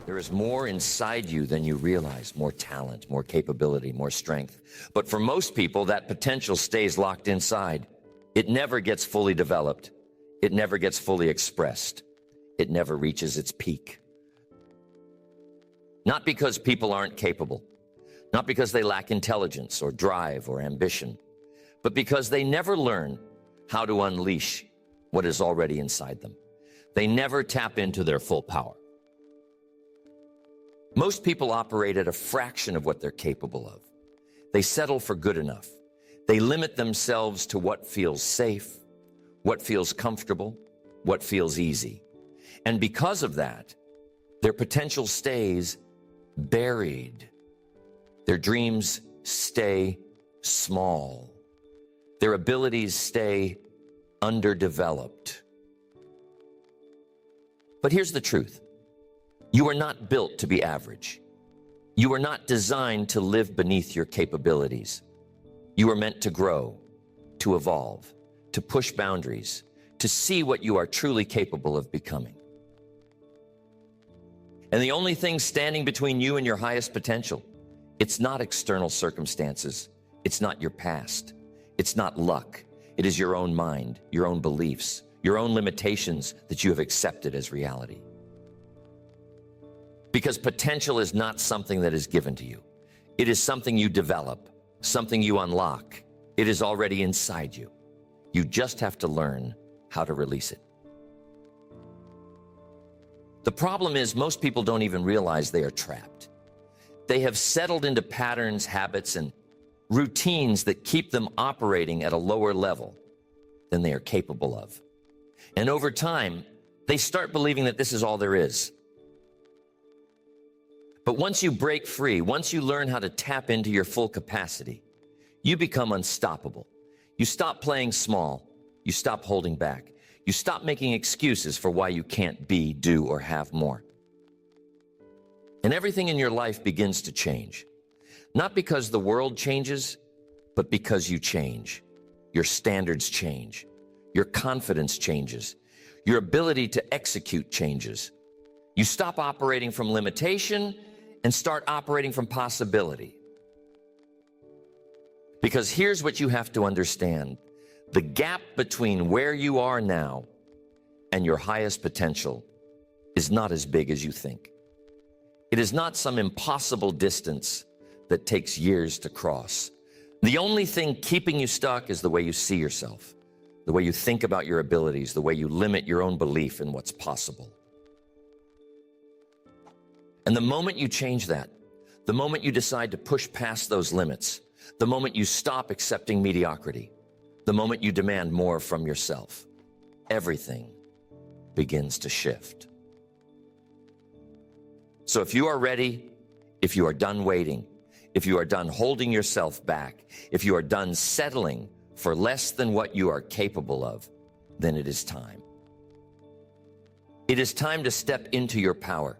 There is more inside you than you realize, more talent, more capability, more strength. But for most people, that potential stays locked inside. It never gets fully developed. It never gets fully expressed. It never reaches its peak. Not because people aren't capable, not because they lack intelligence or drive or ambition, but because they never learn how to unleash what is already inside them. They never tap into their full power. Most people operate at a fraction of what they're capable of. They settle for good enough. They limit themselves to what feels safe, what feels comfortable, what feels easy. And because of that, their potential stays buried. Their dreams stay small. Their abilities stay underdeveloped. But here's the truth. You are not built to be average. You are not designed to live beneath your capabilities. You are meant to grow, to evolve, to push boundaries, to see what you are truly capable of becoming. And the only thing standing between you and your highest potential, it's not external circumstances. It's not your past. It's not luck. It is your own mind, your own beliefs, your own limitations that you have accepted as reality. Because potential is not something that is given to you. It is something you develop, something you unlock. It is already inside you. You just have to learn how to release it. The problem is most people don't even realize they are trapped. They have settled into patterns, habits, and routines that keep them operating at a lower level than they are capable of. And over time, they start believing that this is all there is. But once you break free, once you learn how to tap into your full capacity, you become unstoppable. You stop playing small. You stop holding back. You stop making excuses for why you can't be, do, or have more. And everything in your life begins to change. Not because the world changes, but because you change. Your standards change. Your confidence changes. Your ability to execute changes. You stop operating from limitation and start operating from possibility. Because here's what you have to understand. The gap between where you are now and your highest potential is not as big as you think. It is not some impossible distance that takes years to cross. The only thing keeping you stuck is the way you see yourself, the way you think about your abilities, the way you limit your own belief in what's possible. And the moment you change that, the moment you decide to push past those limits, the moment you stop accepting mediocrity, the moment you demand more from yourself, everything begins to shift. So if you are ready, if you are done waiting, if you are done holding yourself back, if you are done settling for less than what you are capable of, then it is time. It is time to step into your power.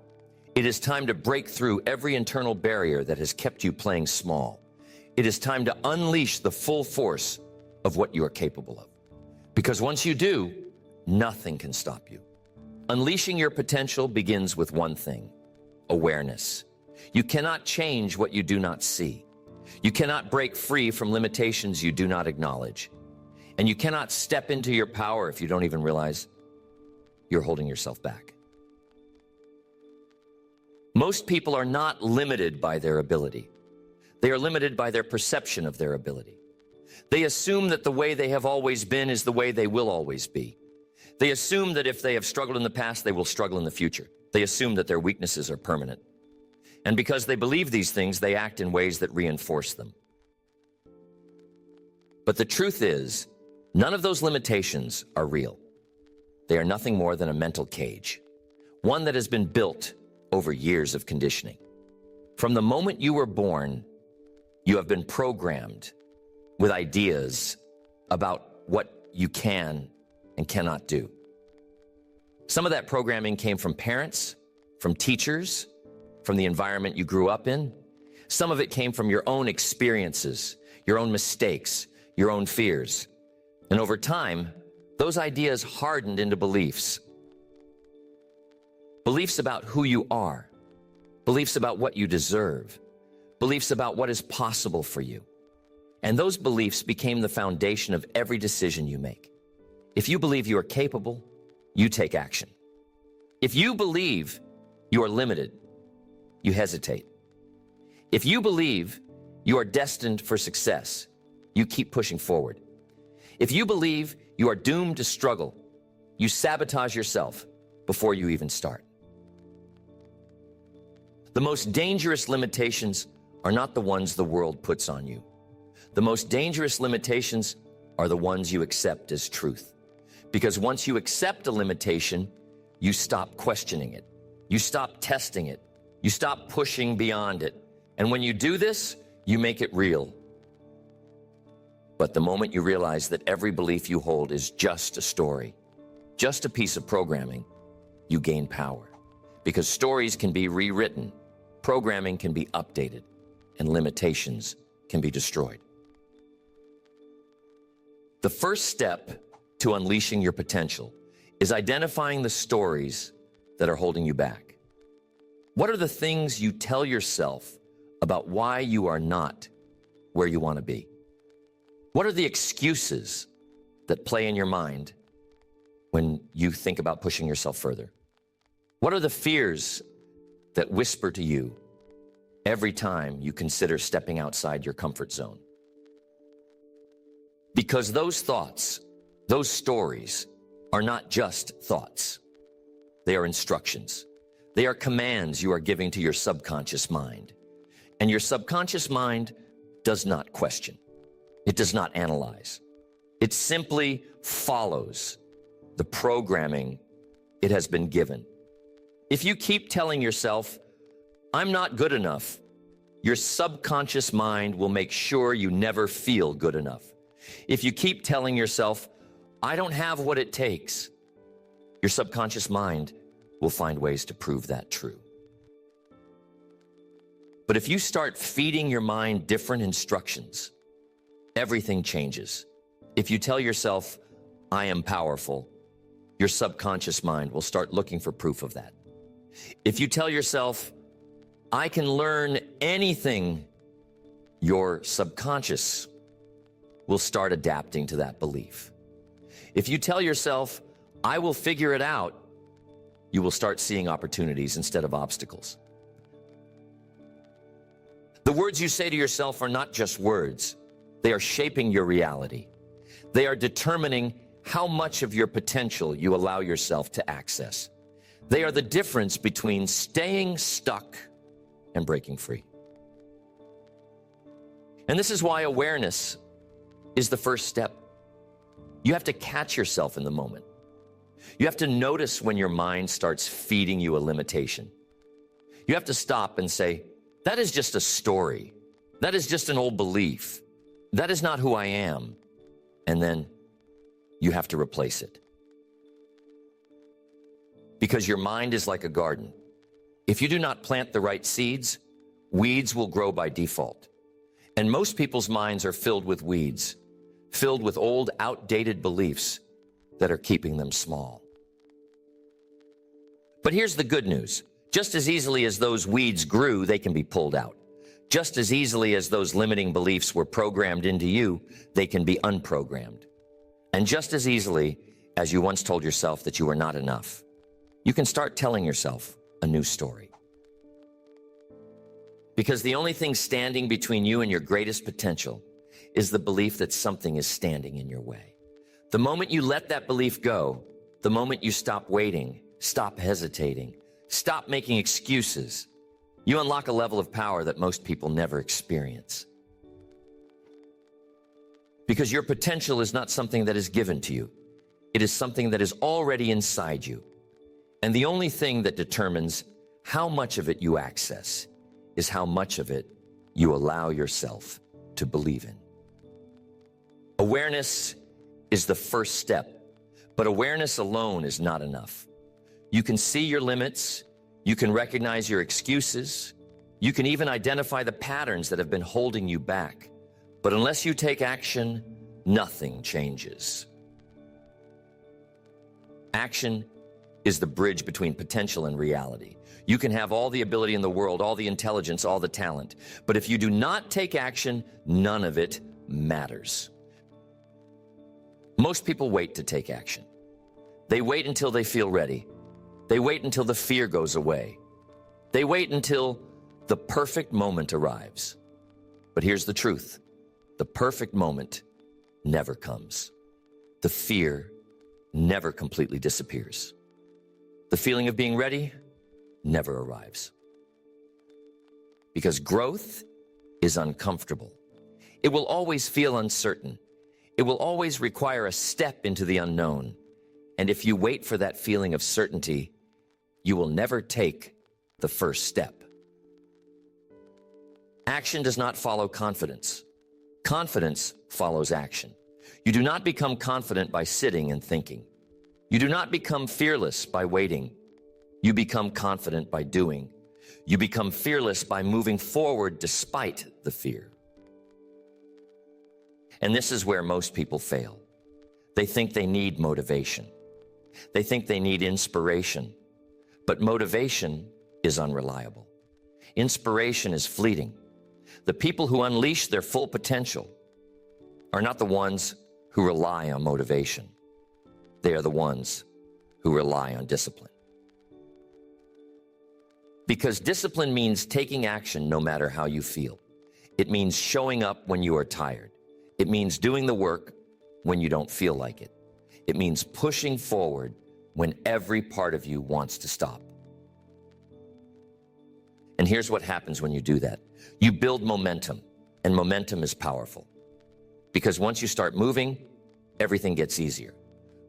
It is time to break through every internal barrier that has kept you playing small. It is time to unleash the full force of what you are capable of. Because once you do, nothing can stop you. Unleashing your potential begins with one thing: awareness. You cannot change what you do not see. You cannot break free from limitations you do not acknowledge. And you cannot step into your power if you don't even realize you're holding yourself back. Most people are not limited by their ability. They are limited by their perception of their ability. They assume that the way they have always been is the way they will always be. They assume that if they have struggled in the past, they will struggle in the future. They assume that their weaknesses are permanent. And because they believe these things, they act in ways that reinforce them. But the truth is, none of those limitations are real. They are nothing more than a mental cage, one that has been built over years of conditioning. From the moment you were born, you have been programmed with ideas about what you can and cannot do. Some of that programming came from parents, from teachers, from the environment you grew up in. Some of it came from your own experiences, your own mistakes, your own fears. And over time, those ideas hardened into beliefs. Beliefs about who you are, beliefs about what you deserve, beliefs about what is possible for you. And those beliefs became the foundation of every decision you make. If you believe you are capable, you take action. If you believe you are limited, you hesitate. If you believe you are destined for success, you keep pushing forward. If you believe you are doomed to struggle, you sabotage yourself before you even start. The most dangerous limitations are not the ones the world puts on you. The most dangerous limitations are the ones you accept as truth. Because once you accept a limitation, you stop questioning it. You stop testing it. You stop pushing beyond it. And when you do this, you make it real. But the moment you realize that every belief you hold is just a story, just a piece of programming, you gain power. Because stories can be rewritten, programming can be updated, and limitations can be destroyed. The first step to unleashing your potential is identifying the stories that are holding you back. What are the things you tell yourself about why you are not where you want to be? What are the excuses that play in your mind when you think about pushing yourself further? What are the fears that whisper to you every time you consider stepping outside your comfort zone? Because those thoughts, those stories, are not just thoughts. They are instructions. They are commands you are giving to your subconscious mind. And your subconscious mind does not question. It does not analyze. It simply follows the programming it has been given. If you keep telling yourself, "I'm not good enough," your subconscious mind will make sure you never feel good enough. If you keep telling yourself, "I don't have what it takes," your subconscious mind will find ways to prove that true. But if you start feeding your mind different instructions, everything changes. If you tell yourself, "I am powerful," your subconscious mind will start looking for proof of that. If you tell yourself, "I can learn anything," your subconscious will start adapting to that belief. If you tell yourself, "I will figure it out," you will start seeing opportunities instead of obstacles. The words you say to yourself are not just words. They are shaping your reality. They are determining how much of your potential you allow yourself to access. They are the difference between staying stuck and breaking free. And this is why awareness is the first step. You have to catch yourself in the moment. You have to notice when your mind starts feeding you a limitation. You have to stop and say, "That is just a story. That is just an old belief. That is not who I am." And then you have to replace it. Because your mind is like a garden. If you do not plant the right seeds, weeds will grow by default. And most people's minds are filled with weeds, filled with old, outdated beliefs that are keeping them small. But here's the good news. Just as easily as those weeds grew, they can be pulled out. Just as easily as those limiting beliefs were programmed into you, they can be unprogrammed. And just as easily as you once told yourself that you were not enough, you can start telling yourself a new story. Because the only thing standing between you and your greatest potential is the belief that something is standing in your way. The moment you let that belief go, the moment you stop waiting, stop hesitating, stop making excuses, you unlock a level of power that most people never experience. Because your potential is not something that is given to you. It is something that is already inside you. And the only thing that determines how much of it you access is how much of it you allow yourself to believe in. Awareness is the first step, but awareness alone is not enough. You can see your limits, you can recognize your excuses, you can even identify the patterns that have been holding you back. But unless you take action, nothing changes. Action is the bridge between potential and reality. You can have all the ability in the world, all the intelligence, all the talent. But if you do not take action, none of it matters. Most people wait to take action. They wait until they feel ready. They wait until the fear goes away. They wait until the perfect moment arrives. But here's the truth. The perfect moment never comes. The fear never completely disappears. The feeling of being ready never arrives. Because growth is uncomfortable. It will always feel uncertain. It will always require a step into the unknown. And if you wait for that feeling of certainty, you will never take the first step. Action does not follow confidence. Confidence follows action. You do not become confident by sitting and thinking. You do not become fearless by waiting. You become confident by doing. You become fearless by moving forward despite the fear. And this is where most people fail. They think they need motivation. They think they need inspiration. But motivation is unreliable. Inspiration is fleeting. The people who unleash their full potential are not the ones who rely on motivation. They are the ones who rely on discipline. Because discipline means taking action no matter how you feel. It means showing up when you are tired. It means doing the work when you don't feel like it. It means pushing forward when every part of you wants to stop. And here's what happens when you do that. You build momentum, and momentum is powerful. Because once you start moving, everything gets easier.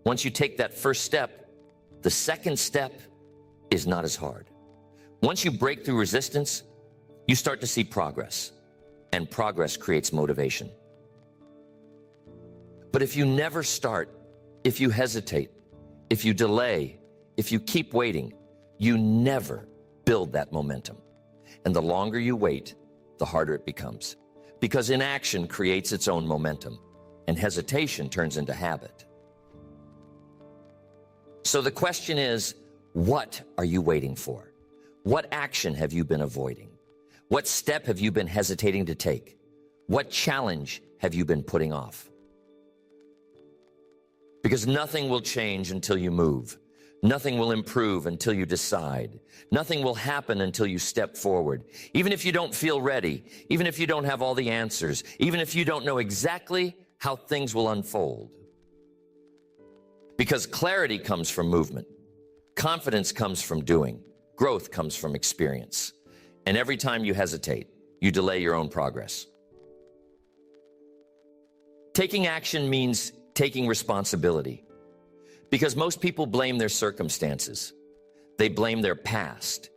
Once you take that first step, the second step is not as hard. Once you break through resistance, you start to see progress, and progress creates motivation. But if you never start, if you hesitate, if you delay, if you keep waiting, you never build that momentum. And the longer you wait, the harder it becomes. Because inaction creates its own momentum, and hesitation turns into habit. So the question is, what are you waiting for? What action have you been avoiding? What step have you been hesitating to take? What challenge have you been putting off? Because nothing will change until you move. Nothing will improve until you decide. Nothing will happen until you step forward. Even if you don't feel ready, even if you don't have all the answers, even if you don't know exactly how things will unfold. Because clarity comes from movement. Confidence comes from doing. Growth comes from experience. And every time you hesitate, you delay your own progress. Taking action means taking responsibility. Because most people blame their circumstances. They blame their past.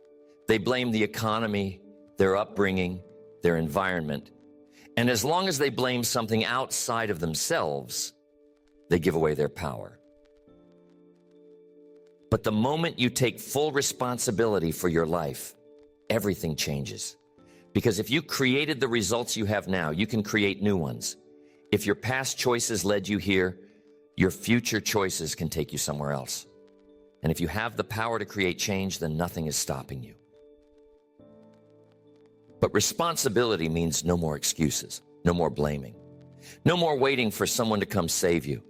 They blame the economy, their upbringing, their environment. And as long as they blame something outside of themselves, they give away their power. But the moment you take full responsibility for your life, everything changes. Because if you created the results you have now, you can create new ones. If your past choices led you here, your future choices can take you somewhere else. And if you have the power to create change, then nothing is stopping you. But responsibility means no more excuses, no more blaming, no more waiting for someone to come save you.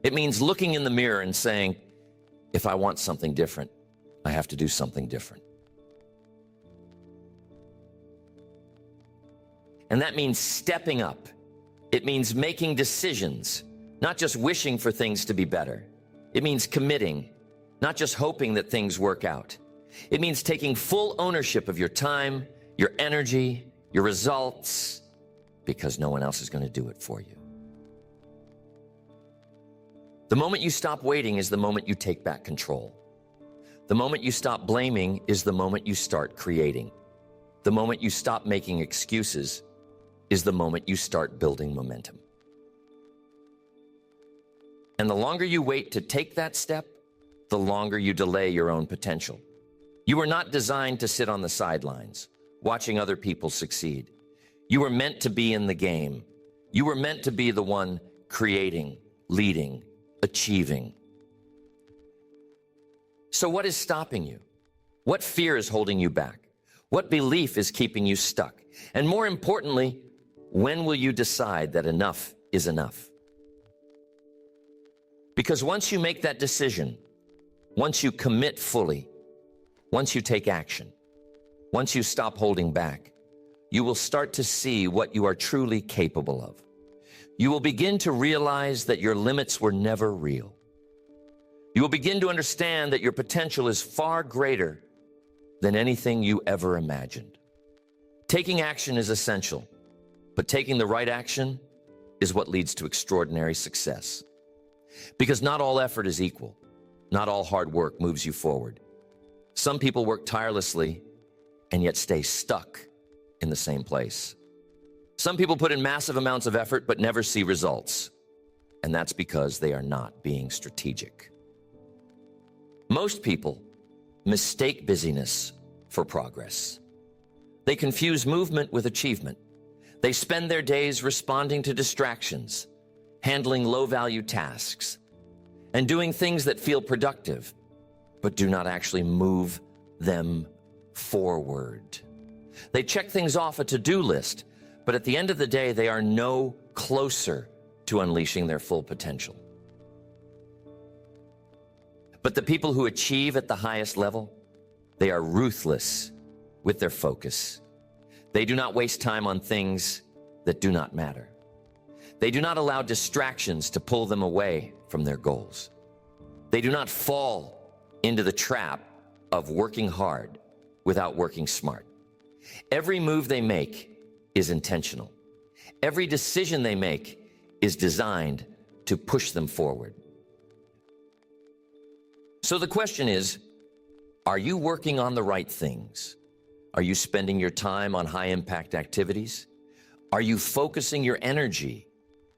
It means looking in the mirror and saying, if I want something different, I have to do something different. And that means stepping up. It means making decisions, not just wishing for things to be better. It means committing, not just hoping that things work out. It means taking full ownership of your time, your energy, your results, because no one else is going to do it for you. The moment you stop waiting is the moment you take back control. The moment you stop blaming is the moment you start creating. The moment you stop making excuses is the moment you start building momentum. And the longer you wait to take that step, the longer you delay your own potential. You were not designed to sit on the sidelines, watching other people succeed. You were meant to be in the game. You were meant to be the one creating, leading, achieving. So what is stopping you? What fear is holding you back? What belief is keeping you stuck? And more importantly, when will you decide that enough is enough? Because once you make that decision, once you commit fully, once you take action, once you stop holding back, you will start to see what you are truly capable of. You will begin to realize that your limits were never real. You will begin to understand that your potential is far greater than anything you ever imagined. Taking action is essential, but taking the right action is what leads to extraordinary success. Because not all effort is equal. Not all hard work moves you forward. Some people work tirelessly and yet stay stuck in the same place. Some people put in massive amounts of effort but never see results. And that's because they are not being strategic. Most people mistake busyness for progress. They confuse movement with achievement. They spend their days responding to distractions, handling low-value tasks, and doing things that feel productive, but do not actually move them forward. They check things off a to-do list, but at the end of the day, they are no closer to unleashing their full potential. But the people who achieve at the highest level, they are ruthless with their focus. They do not waste time on things that do not matter. They do not allow distractions to pull them away from their goals. They do not fall into the trap of working hard without working smart. Every move they make is intentional. Every decision they make is designed to push them forward. So the question is, are you working on the right things? Are you spending your time on high-impact activities? Are you focusing your energy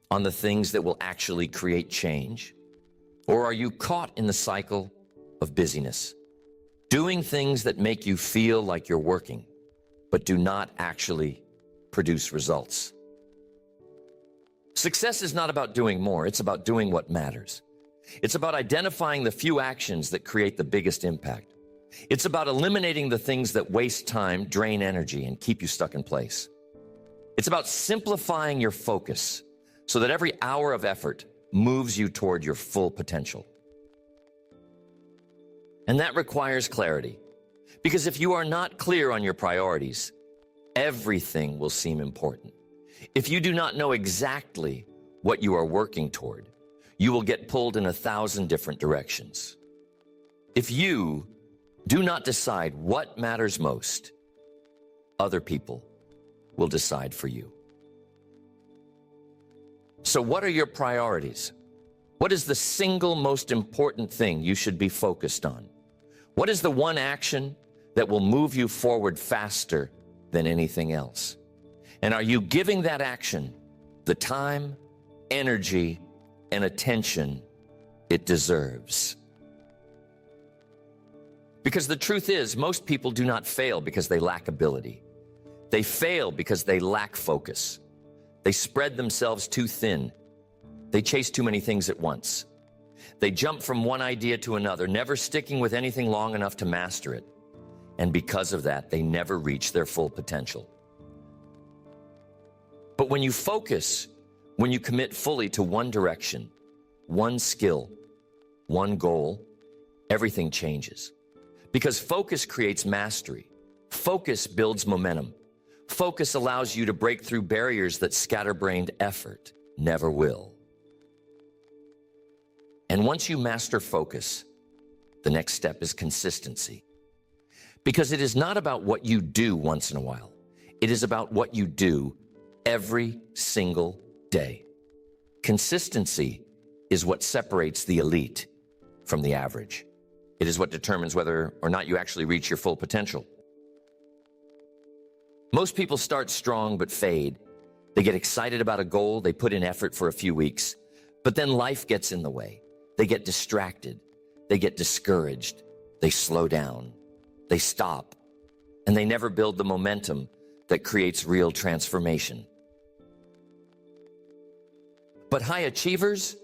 on the things that will actually create change? Or are you caught in the cycle of busyness, doing things that make you feel like you're working, but do not actually produce results? Success is not about doing more, it's about doing what matters. It's about identifying the few actions that create the biggest impact. It's about eliminating the things that waste time, drain energy, and keep you stuck in place. It's about simplifying your focus so that every hour of effort moves you toward your full potential. And that requires clarity, because if you are not clear on your priorities, everything will seem important. If you do not know exactly what you are working toward, you will get pulled in 1,000 different directions. If you do not decide what matters most, other people will decide for you. So what are your priorities? What is the single most important thing you should be focused on? What is the one action that will move you forward faster than anything else? And are you giving that action the time, energy, and attention it deserves? Because the truth is, most people do not fail because they lack ability. They fail because they lack focus. They spread themselves too thin. They chase too many things at once. They jump from one idea to another, never sticking with anything long enough to master it. And because of that, they never reach their full potential. But when you focus, when you commit fully to one direction, one skill, one goal, everything changes. Because focus creates mastery. Focus builds momentum. Focus allows you to break through barriers that scatterbrained effort never will. And once you master focus, the next step is consistency. Because it is not about what you do once in a while. It is about what you do every single day. Consistency is what separates the elite from the average. It is what determines whether or not you actually reach your full potential. Most people start strong but fade. They get excited about a goal, they put in effort for a few weeks, but then life gets in the way. They get distracted, they get discouraged, they slow down, they stop, and they never build the momentum that creates real transformation. But high achievers,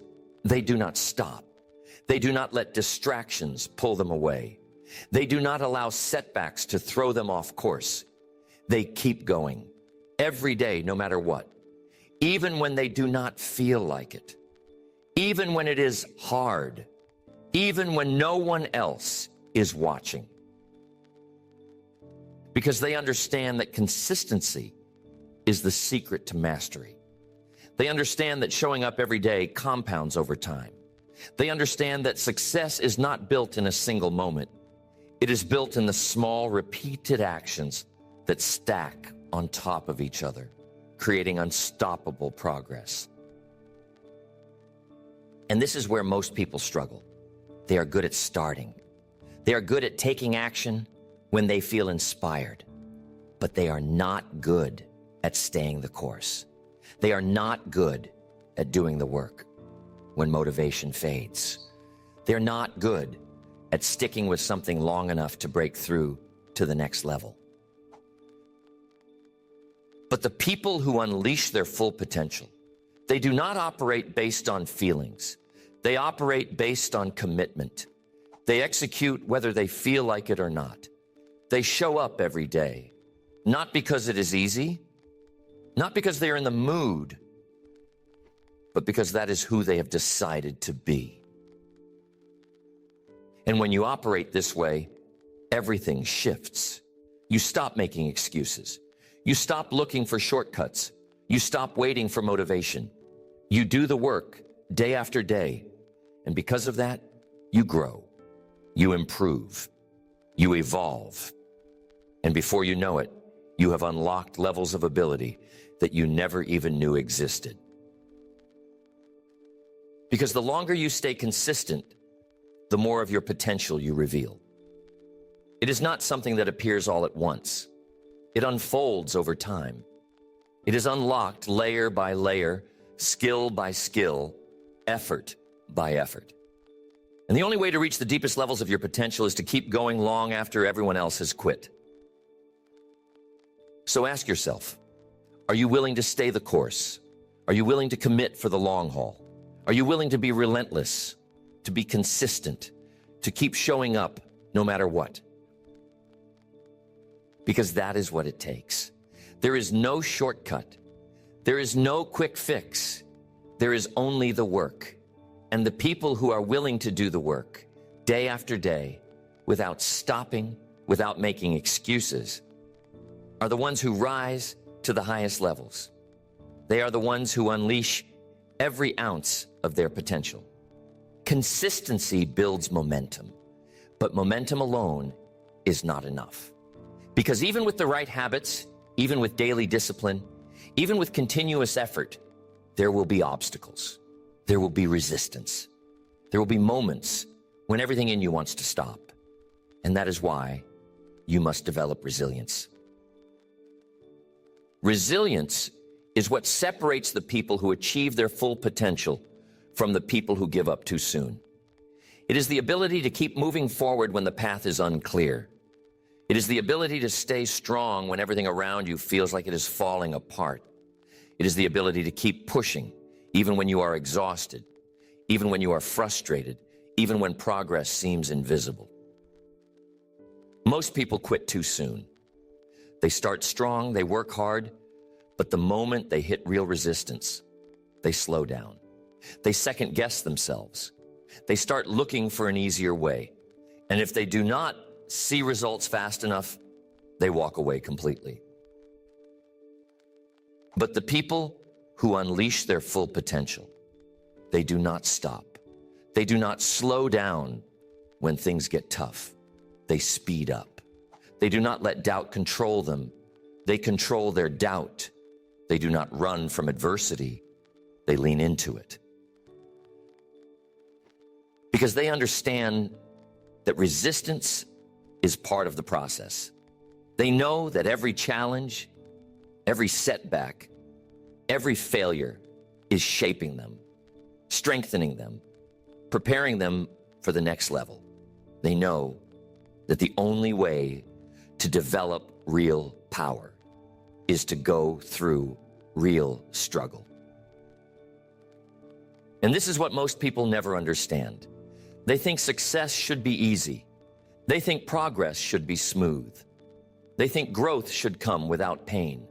they do not stop. They do not let distractions pull them away. They do not allow setbacks to throw them off course. They keep going every day, no matter what, even when they do not feel like it, even when it is hard, even when no one else is watching. Because they understand that consistency is the secret to mastery. They understand that showing up every day compounds over time. They understand that success is not built in a single moment. It is built in the small, repeated actions that stack on top of each other, creating unstoppable progress. And this is where most people struggle. They are good at starting. They are good at taking action when they feel inspired, but they are not good at staying the course. They are not good at doing the work when motivation fades. They're not good at sticking with something long enough to break through to the next level. But the people who unleash their full potential, they do not operate based on feelings. They operate based on commitment. They execute whether they feel like it or not. They show up every day, not because it is easy, not because they're in the mood, but because that is who they have decided to be. And when you operate this way, everything shifts. You stop making excuses. You stop looking for shortcuts. You stop waiting for motivation. You do the work day after day. And because of that, you grow, you improve, you evolve. And before you know it, you have unlocked levels of ability that you never even knew existed. Because the longer you stay consistent, the more of your potential you reveal. It is not something that appears all at once. It unfolds over time. It is unlocked layer by layer, skill by skill, effort by effort. And the only way to reach the deepest levels of your potential is to keep going long after everyone else has quit. So ask yourself, are you willing to stay the course? Are you willing to commit for the long haul? Are you willing to be relentless, to be consistent, to keep showing up no matter what? Because that is what it takes. There is no shortcut. There is no quick fix. There is only the work. And the people who are willing to do the work day after day, without stopping, without making excuses, are the ones who rise to the highest levels. They are the ones who unleash every ounce of their potential. Consistency builds momentum, but momentum alone is not enough. Because even with the right habits, even with daily discipline, even with continuous effort, there will be obstacles. There will be resistance. There will be moments when everything in you wants to stop. And that is why you must develop resilience. Resilience is what separates the people who achieve their full potential from the people who give up too soon. It is the ability to keep moving forward when the path is unclear. It is the ability to stay strong when everything around you feels like it is falling apart. It is the ability to keep pushing even when you are exhausted, even when you are frustrated, even when progress seems invisible. Most people quit too soon. They start strong, they work hard, but the moment they hit real resistance, they slow down. They second guess themselves. They start looking for an easier way. And if they do not see results fast enough, they walk away completely. But the people who unleash their full potential, they do not stop. They do not slow down when things get tough. They speed up. They do not let doubt control them. They control their doubt. They do not run from adversity. They lean into it. Because they understand that resistance is part of the process. They know that every challenge, every setback, every failure is shaping them, strengthening them, preparing them for the next level. They know that the only way to develop real power is to go through real struggle. And this is what most people never understand. They think success should be easy. They think progress should be smooth. They think growth should come without pain.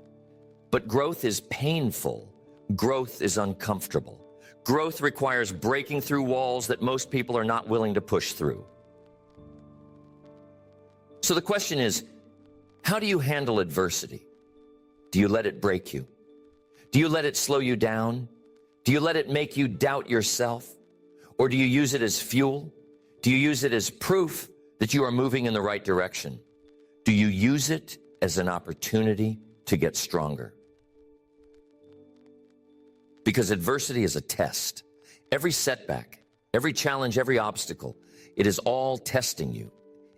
But growth is painful. Growth is uncomfortable. Growth requires breaking through walls that most people are not willing to push through. So the question is, how do you handle adversity? Do you let it break you? Do you let it slow you down? Do you let it make you doubt yourself? Or do you use it as fuel? Do you use it as proof that you are moving in the right direction? Do you use it as an opportunity to get stronger? Because adversity is a test. Every setback, every challenge, every obstacle, it is all testing you.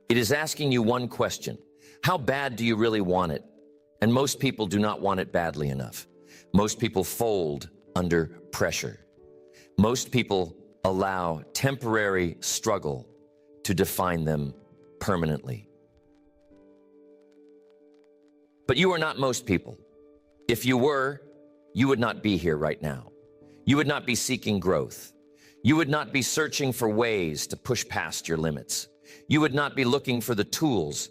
It is asking you one question: how bad do you really want it? And most people do not want it badly enough. Most people fold under pressure. Most people allow temporary struggle to define them permanently. But you are not most people. If you were, you would not be here right now. You would not be seeking growth. You would not be searching for ways to push past your limits. You would not be looking for the tools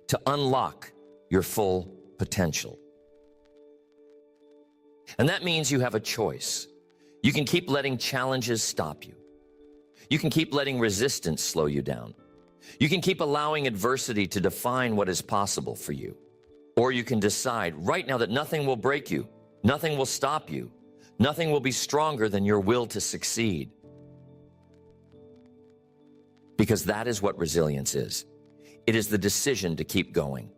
to unlock your full potential. And that means you have a choice. You can keep letting challenges stop you. You can keep letting resistance slow you down. You can keep allowing adversity to define what is possible for you. Or you can decide right now that nothing will break you, nothing will stop you, nothing will be stronger than your will to succeed. Because that is what resilience is. It is the decision to keep going,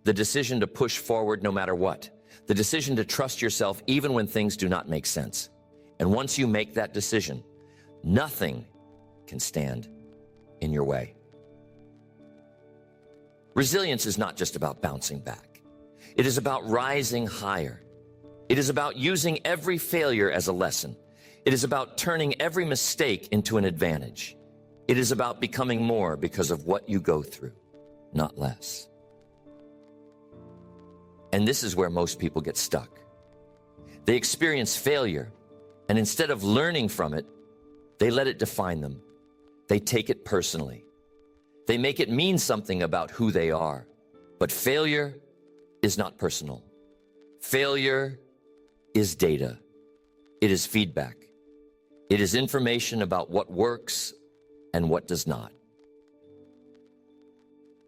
the decision to push forward no matter what, the decision to trust yourself even when things do not make sense. And once you make that decision, nothing can stand in your way. Resilience is not just about bouncing back. It is about rising higher. It is about using every failure as a lesson. It is about turning every mistake into an advantage. It is about becoming more because of what you go through, not less. And this is where most people get stuck. They experience failure, and instead of learning from it, they let it define them. They take it personally. They make it mean something about who they are. But failure is not personal. Failure is data. It is feedback. It is information about what works and what does not.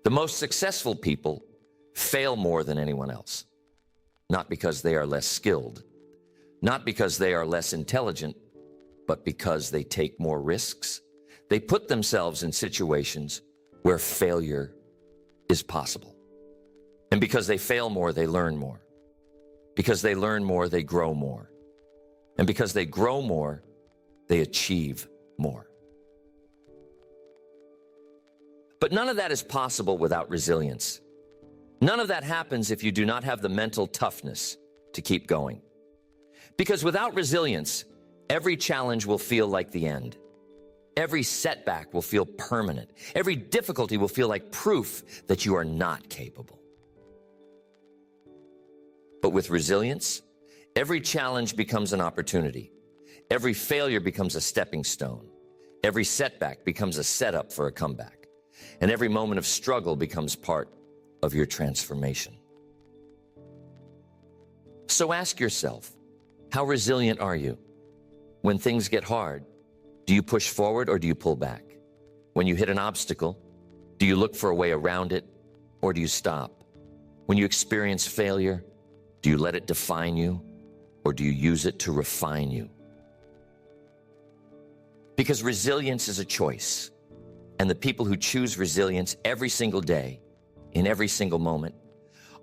The most successful people fail more than anyone else, not because they are less skilled, not because they are less intelligent, but because they take more risks. They put themselves in situations where failure is possible. And because they fail more, they learn more. Because they learn more, they grow more. And because they grow more, they achieve more. But none of that is possible without resilience. None of that happens if you do not have the mental toughness to keep going. Because without resilience, every challenge will feel like the end. Every setback will feel permanent. Every difficulty will feel like proof that you are not capable. But with resilience, every challenge becomes an opportunity. Every failure becomes a stepping stone. Every setback becomes a setup for a comeback. And every moment of struggle becomes part of your transformation. So ask yourself, how resilient are you? When things get hard, do you push forward or do you pull back? When you hit an obstacle, do you look for a way around it or do you stop? When you experience failure, do you let it define you or do you use it to refine you? Because resilience is a choice. And the people who choose resilience every single day, in every single moment,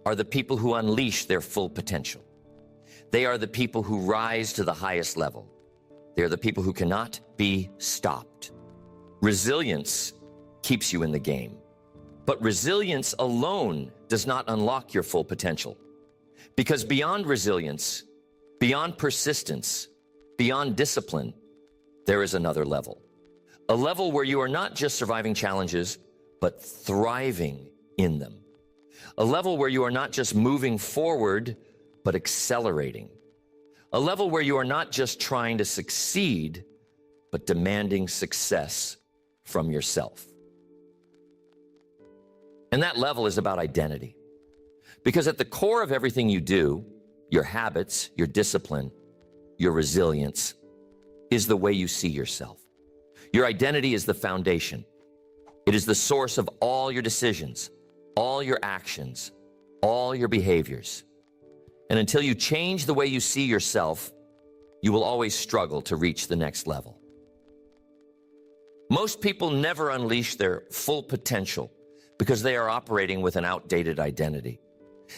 are the people who unleash their full potential. They are the people who rise to the highest level. They are the people who cannot be stopped. Resilience keeps you in the game. But resilience alone does not unlock your full potential. Because beyond resilience, beyond persistence, beyond discipline, there is another level. A level where you are not just surviving challenges, but thriving in them. A level where you are not just moving forward, but accelerating. A level where you are not just trying to succeed, but demanding success from yourself. And that level is about identity. Because at the core of everything you do, your habits, your discipline, your resilience, is the way you see yourself. Your identity is the foundation. It is the source of all your decisions, all your actions, all your behaviors. And until you change the way you see yourself, you will always struggle to reach the next level. Most people never unleash their full potential because they are operating with an outdated identity.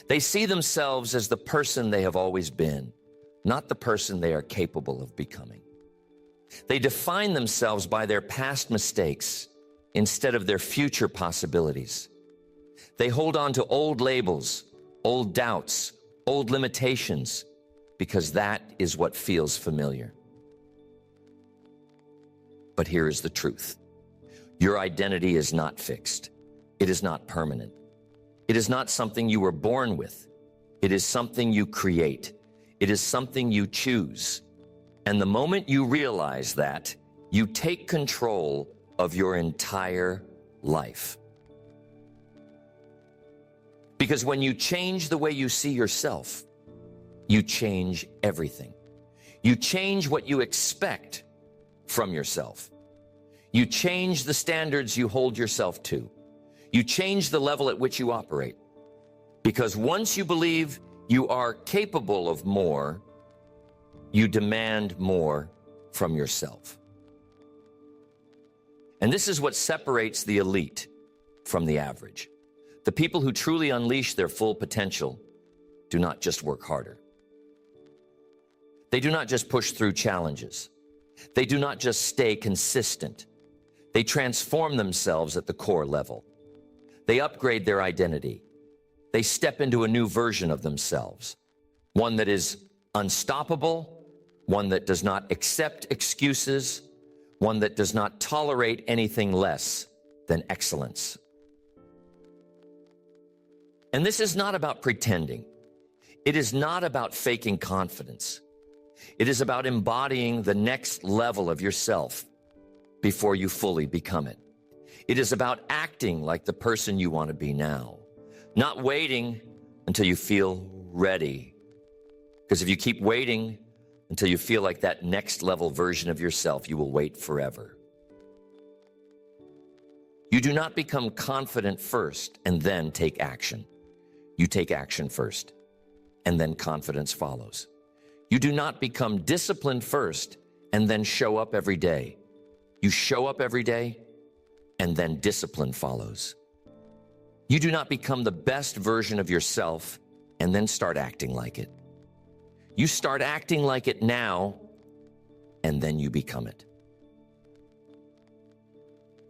They see themselves as the person they have always been, not the person they are capable of becoming. They define themselves by their past mistakes instead of their future possibilities. They hold on to old labels, old doubts, old limitations, because that is what feels familiar. But here is the truth. Your identity is not fixed. It is not permanent. It is not something you were born with. It is something you create. It is something you choose. And the moment you realize that, you take control of your entire life. Because when you change the way you see yourself, you change everything. You change what you expect from yourself. You change the standards you hold yourself to. You change the level at which you operate. Because once you believe you are capable of more, you demand more from yourself. And this is what separates the elite from the average. The people who truly unleash their full potential do not just work harder. They do not just push through challenges. They do not just stay consistent. They transform themselves at the core level. They upgrade their identity. They step into a new version of themselves, one that is unstoppable, one that does not accept excuses, one that does not tolerate anything less than excellence. And this is not about pretending. It is not about faking confidence. It is about embodying the next level of yourself before you fully become it. It is about acting like the person you want to be now, not waiting until you feel ready. Because if you keep waiting until you feel like that next level version of yourself, you will wait forever. You do not become confident first and then take action. You take action first, and then confidence follows. You do not become disciplined first and then show up every day. You show up every day, and then discipline follows. You do not become the best version of yourself and then start acting like it. You start acting like it now, and then you become it.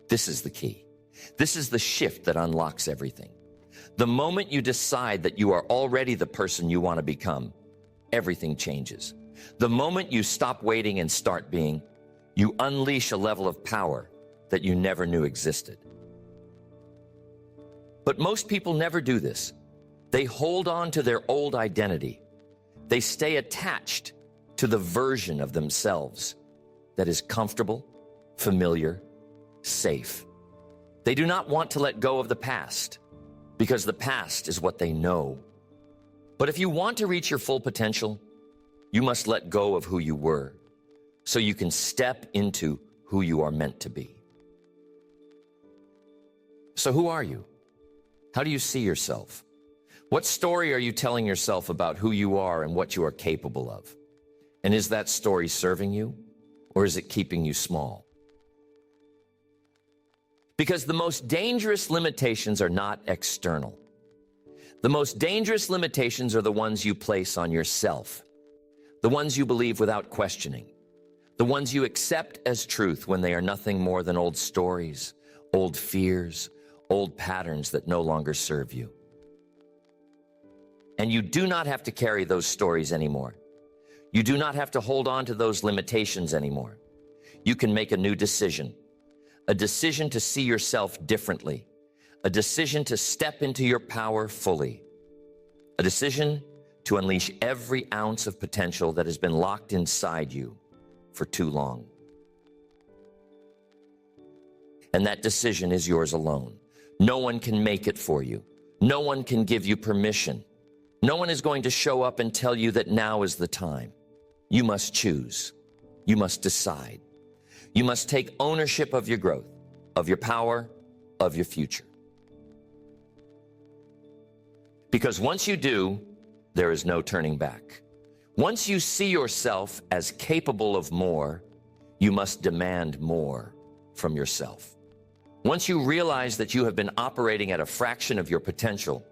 This is the key. This is the shift that unlocks everything. The moment you decide that you are already the person you want to become, everything changes. The moment you stop waiting and start being, you unleash a level of power that you never knew existed. But most people never do this. They hold on to their old identity. They stay attached to the version of themselves that is comfortable, familiar, safe. They do not want to let go of the past because the past is what they know. But if you want to reach your full potential, you must let go of who you were so you can step into who you are meant to be. So who are you? How do you see yourself? What story are you telling yourself about who you are and what you are capable of? And is that story serving you, or is it keeping you small? Because the most dangerous limitations are not external. The most dangerous limitations are the ones you place on yourself, the ones you believe without questioning, the ones you accept as truth when they are nothing more than old stories, old fears, old patterns that no longer serve you. And you do not have to carry those stories anymore. You do not have to hold on to those limitations anymore. You can make a new decision, a decision to see yourself differently, a decision to step into your power fully, a decision to unleash every ounce of potential that has been locked inside you for too long. And that decision is yours alone, No one can make it for you. No one can give you permission. No one is going to show up and tell you that now is the time. You must choose. You must decide. You must take ownership of your growth, of your power, of your future. Because once you do, there is no turning back. Once you see yourself as capable of more, you must demand more from yourself. Once you realize that you have been operating at a fraction of your potential,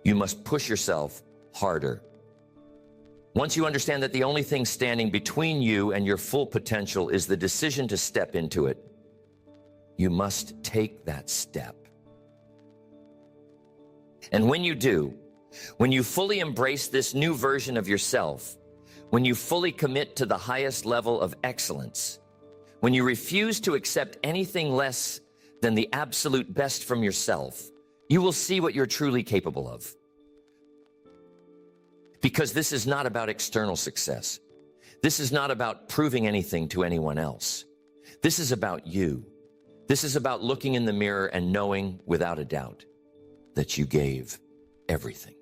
you must push yourself harder. Once you understand that the only thing standing between you and your full potential is the decision to step into it, you must take that step. And when you do, when you fully embrace this new version of yourself, when you fully commit to the highest level of excellence, when you refuse to accept anything less than the absolute best from yourself, you will see what you're truly capable of. Because this is not about external success. This is not about proving anything to anyone else. This is about you. This is about looking in the mirror and knowing without a doubt that you gave everything.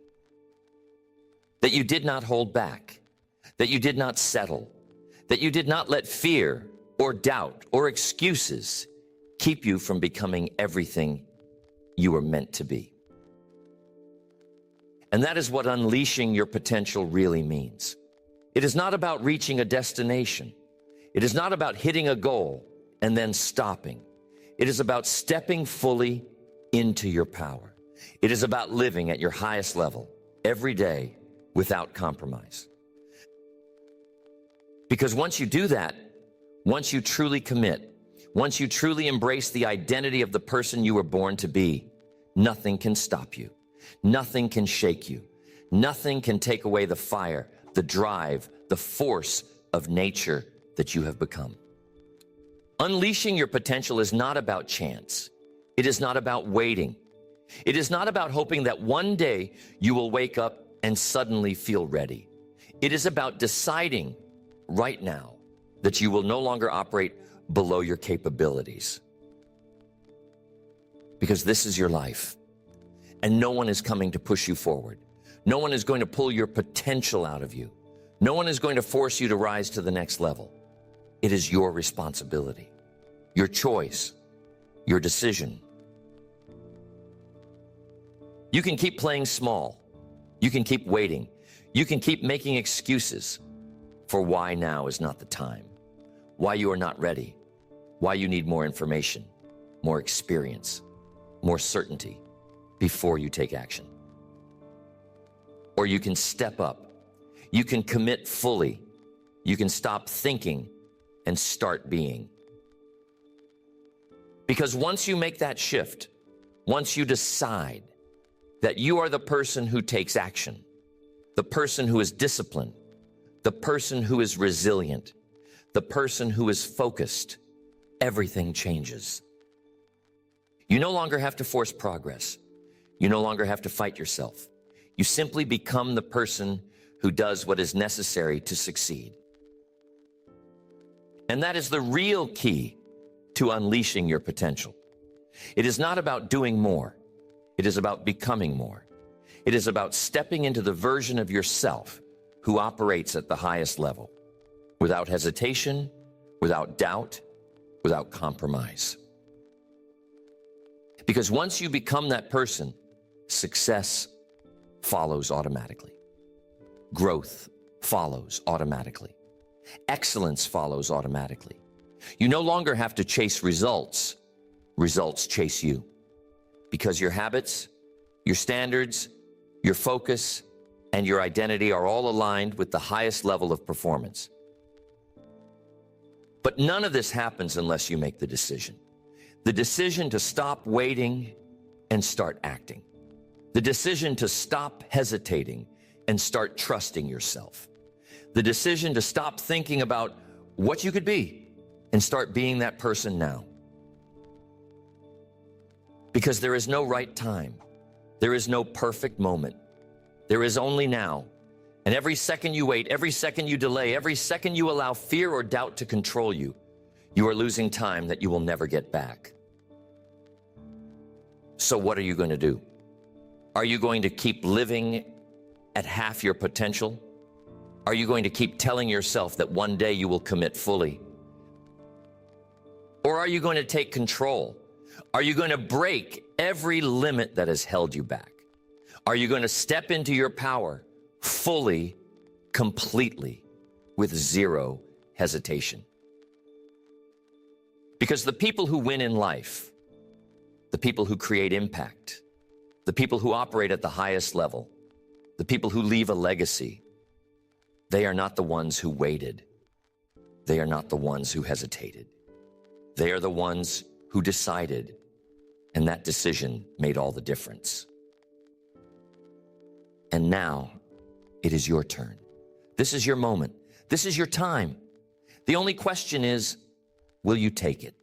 That you did not hold back. That you did not settle. That you did not let fear or doubt or excuses keep you from becoming everything you were meant to be. And that is what unleashing your potential really means. It is not about reaching a destination. It is not about hitting a goal and then stopping. It is about stepping fully into your power. It is about living at your highest level every day without compromise. Because once you do that, once you truly commit, once you truly embrace the identity of the person you were born to be, nothing can stop you. Nothing can shake you. Nothing can take away the fire, the drive, the force of nature that you have become. Unleashing your potential is not about chance. It is not about waiting. It is not about hoping that one day you will wake up and suddenly feel ready. It is about deciding right now that you will no longer operate below your capabilities. Because this is your life, and no one is coming to push you forward. No one is going to pull your potential out of you. No one is going to force you to rise to the next level. It is your responsibility, your choice, your decision. You can keep playing small. You can keep waiting. You can keep making excuses for why now is not the time, why you are not ready, why you need more information, more experience, more certainty before you take action. Or you can step up. You can commit fully. You can stop thinking and start being. Because once you make that shift, once you decide that you are the person who takes action, the person who is disciplined, the person who is resilient, the person who is focused, everything changes. You no longer have to force progress. You no longer have to fight yourself. You simply become the person who does what is necessary to succeed. And that is the real key to unleashing your potential. It is not about doing more. It is about becoming more. It is about stepping into the version of yourself who operates at the highest level, without hesitation, without doubt, without compromise. Because once you become that person, success follows automatically. Growth follows automatically. Excellence follows automatically. You no longer have to chase results. Results chase you. Because your habits, your standards, your focus, and your identity are all aligned with the highest level of performance. But none of this happens unless you make the decision. The decision to stop waiting and start acting. The decision to stop hesitating and start trusting yourself. The decision to stop thinking about what you could be and start being that person now. Because there is no right time. There is no perfect moment. There is only now. And every second you wait, every second you delay, every second you allow fear or doubt to control you, you are losing time that you will never get back. So what are you going to do? Are you going to keep living at half your potential? Are you going to keep telling yourself that one day you will commit fully? Or are you going to take control? Are you going to break every limit that has held you back? Are you going to step into your power fully, completely, with zero hesitation? Because the people who win in life, the people who create impact, the people who operate at the highest level, the people who leave a legacy, they are not the ones who waited. They are not the ones who hesitated. They are the ones who decided, and that decision made all the difference. And now it is your turn. This is your moment. This is your time. The only question is, will you take it?